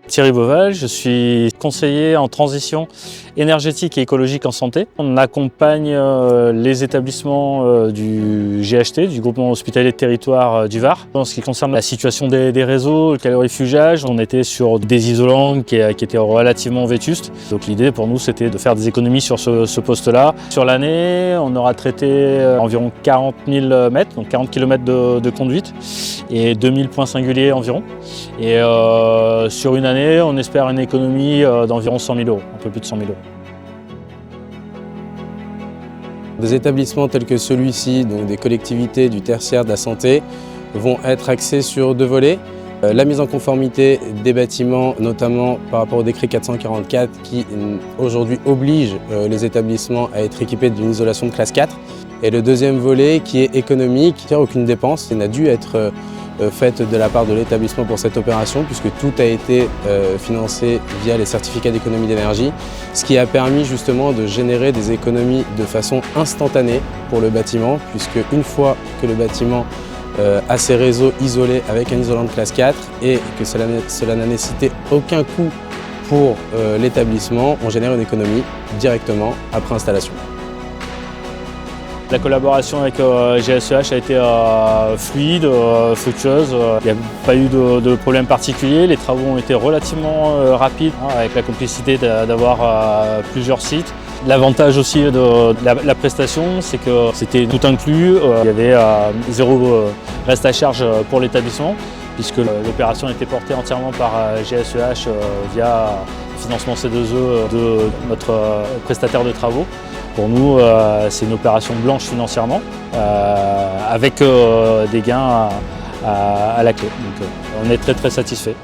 Thierry Beauval, je suis conseiller en transition énergétique et écologique en santé. On accompagne les établissements du GHT, du groupement hospitalier de territoire du Var. En ce qui concerne la situation des réseaux, le calorifugage, on était sur des isolants qui étaient relativement vétustes. Donc l'idée pour nous c'était de faire des économies sur ce poste-là. Sur l'année, on aura traité environ 40 000 mètres, donc 40 km de conduite et 2000 points singuliers environ. Et sur une année, on espère une économie d'environ 100 000 €, un peu plus de 100 000 €. Des établissements tels que celui-ci, donc des collectivités du tertiaire de la santé, vont être axés sur deux volets. La mise en conformité des bâtiments, notamment par rapport au décret 444 qui aujourd'hui oblige les établissements à être équipés d'une isolation de classe 4. Et le deuxième volet qui est économique, qui n'a aucune dépense et n'a dû être faite de la part de l'établissement pour cette opération puisque tout a été financé via les certificats d'économie d'énergie, ce qui a permis justement de générer des économies de façon instantanée pour le bâtiment puisque une fois que le bâtiment a ses réseaux isolés avec un isolant de classe 4 et que cela n'a nécessité aucun coût pour l'établissement, on génère une économie directement après installation. La collaboration avec GSEH a été fluide, fructueuse. Il n'y a pas eu de problème particulier. Les travaux ont été relativement rapides, avec la complicité d'avoir plusieurs sites. L'avantage aussi de la prestation, c'est que c'était tout inclus. Il y avait zéro reste à charge pour l'établissement, puisque l'opération était portée entièrement par GSEH via le financement C2E de notre prestataire de travaux. Pour nous, c'est une opération blanche financièrement, avec des gains à la clé. Donc, on est très satisfait.